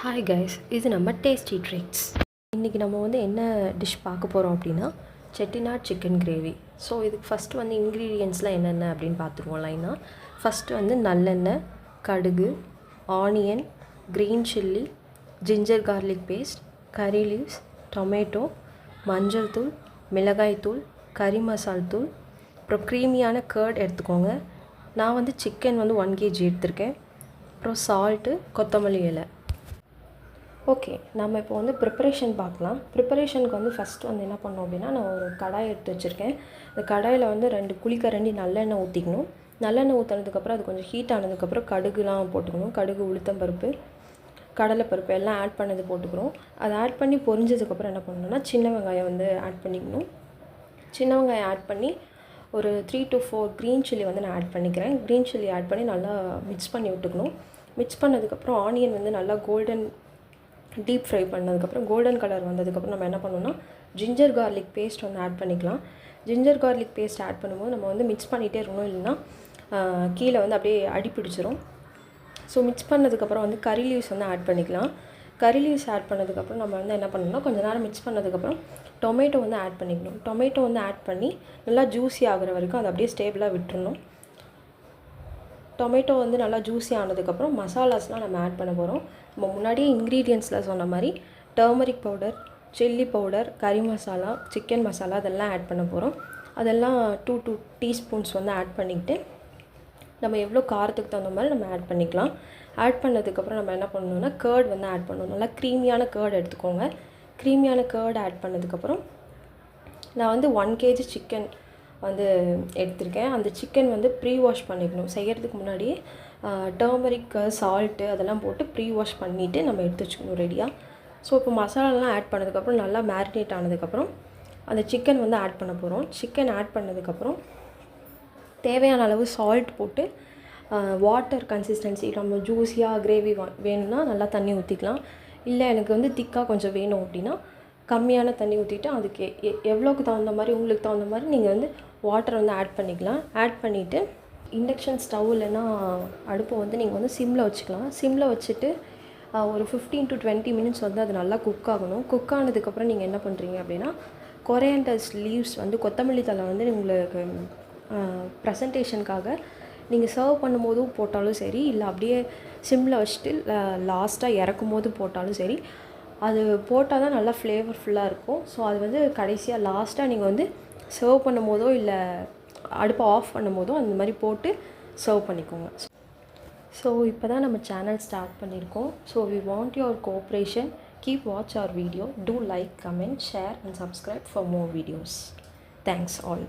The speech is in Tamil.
ஹாய் கைஸ், இது நம்ம டேஸ்டி ட்ரிக்ஸ். இன்றைக்கி நம்ம என்ன டிஷ் பார்க்க போகிறோம் அப்படின்னா செட்டிநாட் சிக்கன் கிரேவி. ஸோ இதுக்கு ஃபஸ்ட்டு இன்க்ரீடியன்ட்ஸ்லாம் என்னென்ன அப்படின்னு பார்த்துருவோம் லைனாக. ஃபஸ்ட்டு நல்லெண்ணெய், கடுகு, onion, green chilli, ginger garlic paste, curry leaves, tomato, மஞ்சள் தூள், மிளகாய் தூள், கறி மசால் தூள், அப்புறம் க்ரீமியான கர்ட் எடுத்துக்கோங்க. நான் சிக்கன் 1 kg எடுத்திருக்கேன். அப்புறம் சால்ட்டு, கொத்தமல்லி இலை. ஓகே, நம்ம இப்போ ப்ரிப்பரேஷன் பார்க்கலாம். ப்ரிப்பரேஷனுக்கு ஃபஸ்ட்டு என்ன பண்ணோம் அப்படின்னா, நான் ஒரு கடாய் எடுத்து வச்சுருக்கேன். இந்த கடாயில் 2 குழிக்கரண்டி நல்லெண்ணெய் ஊற்றிக்கணும். நல்லெண்ணெய் ஊற்றினதுக்கப்புறம் அது கொஞ்சம் ஹீட் ஆனதுக்கப்புறம் கடுகுலாம் போட்டுக்கணும். கடுகு, உளுத்தம்பருப்பு, கடலைப்பருப்பு எல்லாம் ஆட் பண்ணது போட்டுக்கிறோம். அதை ஆட் பண்ணி பொரிஞ்சதுக்கப்புறம் என்ன பண்ணணும்னா சின்ன வெங்காயம் ஆட் பண்ணிக்கணும். சின்ன வெங்காயம் ஆட் பண்ணி ஒரு 3 to 4 க்ரீன் சில்லி நான் ஆட் பண்ணிக்கிறேன். க்ரீன் சில்லி ஆட் பண்ணி நல்லா மிக்ஸ் பண்ணி விட்டுக்கணும். மிக்ஸ் பண்ணதுக்கப்புறம் ஆனியன் நல்லா கோல்டன் டீப் ஃப்ரை பண்ணதுக்கப்புறம் கோல்டன் கலர் வந்ததுக்கப்புறம் நம்ம என்ன பண்ணணும்னா ஜிஞ்சர் கார்லிக் பேஸ்ட் ஆட் பண்ணிக்கலாம். ஜிஞ்சர் கார்லிக் பேஸ்ட் ஆட் பண்ணும்போது நம்ம மிக்ஸ் பண்ணிகிட்டே இருக்கணும், இல்லைன்னா கீழே அப்படியே அடி பிடிச்சிரும். ஸோ மிக்ஸ் பண்ணதுக்கப்புறம் கறி லீவ்ஸ் ஆட் பண்ணிக்கலாம். கறி லீவ்ஸ் ஆட் பண்ணதுக்கப்புறம் நம்ம என்ன பண்ணணும்னா கொஞ்சம் நேரம் மிக்ஸ் பண்ணதுக்கப்புறம் டொமேட்டோ ஆட் பண்ணிக்கணும். டொமேட்டோ ஆட் பண்ணி நல்லா ஜூஸி ஆகிற வரைக்கும் அதை அப்படியே ஸ்டேபிளாக விட்டுறணும். டொமேட்டோ நல்லா ஜூஸி ஆனதுக்கப்புறம் மசாலாஸ்லாம் நம்ம ஆட் பண்ண போகிறோம். நம்ம முன்னாடியே இன்க்ரீடியன்ட்ஸில் சொன்ன மாதிரி டர்மரிக் பவுடர், சில்லி பவுடர், கறி மசாலா, சிக்கன் மசாலா அதெல்லாம் ஆட் பண்ண போகிறோம். அதெல்லாம் 2 டீஸ்பூன்ஸ் ஆட் பண்ணிக்கிட்டு நம்ம எவ்வளோ காரத்துக்கு தகுந்த மாதிரி நம்ம ஆட் பண்ணிக்கலாம். ஆட் பண்ணதுக்கப்புறம் நம்ம என்ன பண்ணணும்னா கர்ட் ஆட் பண்ணணும். நல்லா க்ரீமியான கர்ட் எடுத்துக்கோங்க. க்ரீமியான கர்ட் ஆட் பண்ணதுக்கப்புறம் நான் 1 kg சிக்கன் எடுத்திருக்கேன். அந்த சிக்கன் ப்ரீ வாஷ் பண்ணிக்கணும். செய்கிறதுக்கு முன்னாடியே டர்மரிக்கு, சால்ட்டு அதெல்லாம் போட்டு ப்ரீ வாஷ் பண்ணிவிட்டு நம்ம எடுத்து வச்சுக்கணும் ரெடியாக. ஸோ இப்போ மசாலாலாம் ஆட் பண்ணதுக்கப்புறம் நல்லா மேரினேட் ஆனதுக்கப்புறம் அந்த சிக்கன் ஆட் பண்ண போகிறோம். சிக்கன் ஆட் பண்ணதுக்கப்புறம் தேவையான அளவு சால்ட் போட்டு வாட்டர் கன்சிஸ்டன்சி நம்ம ஜூஸியாக கிரேவி வேணும்னா நல்லா தண்ணி ஊற்றிக்கலாம். இல்லை எனக்கு திக்காக கொஞ்சம் வேணும் அப்படின்னா கம்மியான தண்ணி ஊற்றிட்டு அதுக்கு எவ்வளோக்கு தகுந்த மாதிரி உங்களுக்கு தகுந்த மாதிரி நீங்கள் வாட்டர் ஆட் பண்ணிக்கலாம். ஆட் பண்ணிவிட்டு இண்டக்ஷன் ஸ்டவ் இல்லைன்னா அடுப்பை நீங்கள் சிம்மில் வச்சுக்கலாம். சிம்மில் வச்சுட்டு ஒரு 15 to 20 மினிட்ஸ் அது நல்லா குக் ஆகணும். குக் ஆனதுக்கப்புறம் நீங்கள் என்ன பண்ணுறீங்க அப்படின்னா கொரியாண்டர்ஸ் லீவ்ஸ் கொத்தமல்லி தழை உங்களுக்கு ப்ரெசன்டேஷனுக்காக நீங்கள் சர்வ் பண்ணும்போதும் போட்டாலும் சரி, இல்லை அப்படியே சிம்மில் வச்சுட்டு லாஸ்ட்டாக இறக்கும் போது போட்டாலும் சரி, அது போட்டால் தான் நல்லா ஃப்ளேவர்ஃபுல்லாக இருக்கும். ஸோ அது கடைசியாக லாஸ்ட்டாக நீங்கள் சர்வ் பண்ணும் போதோ இல்லை அடுப்பை ஆஃப் பண்ணும் போதோ அந்த மாதிரி போட்டு சர்வ் பண்ணிக்கோங்க. ஸோ இப்போ தான் நம்ம சேனல் ஸ்டார்ட் பண்ணியிருக்கோம். So we want your cooperation. Keep watch our video. Do like, comment, share and subscribe for more videos. Thanks all.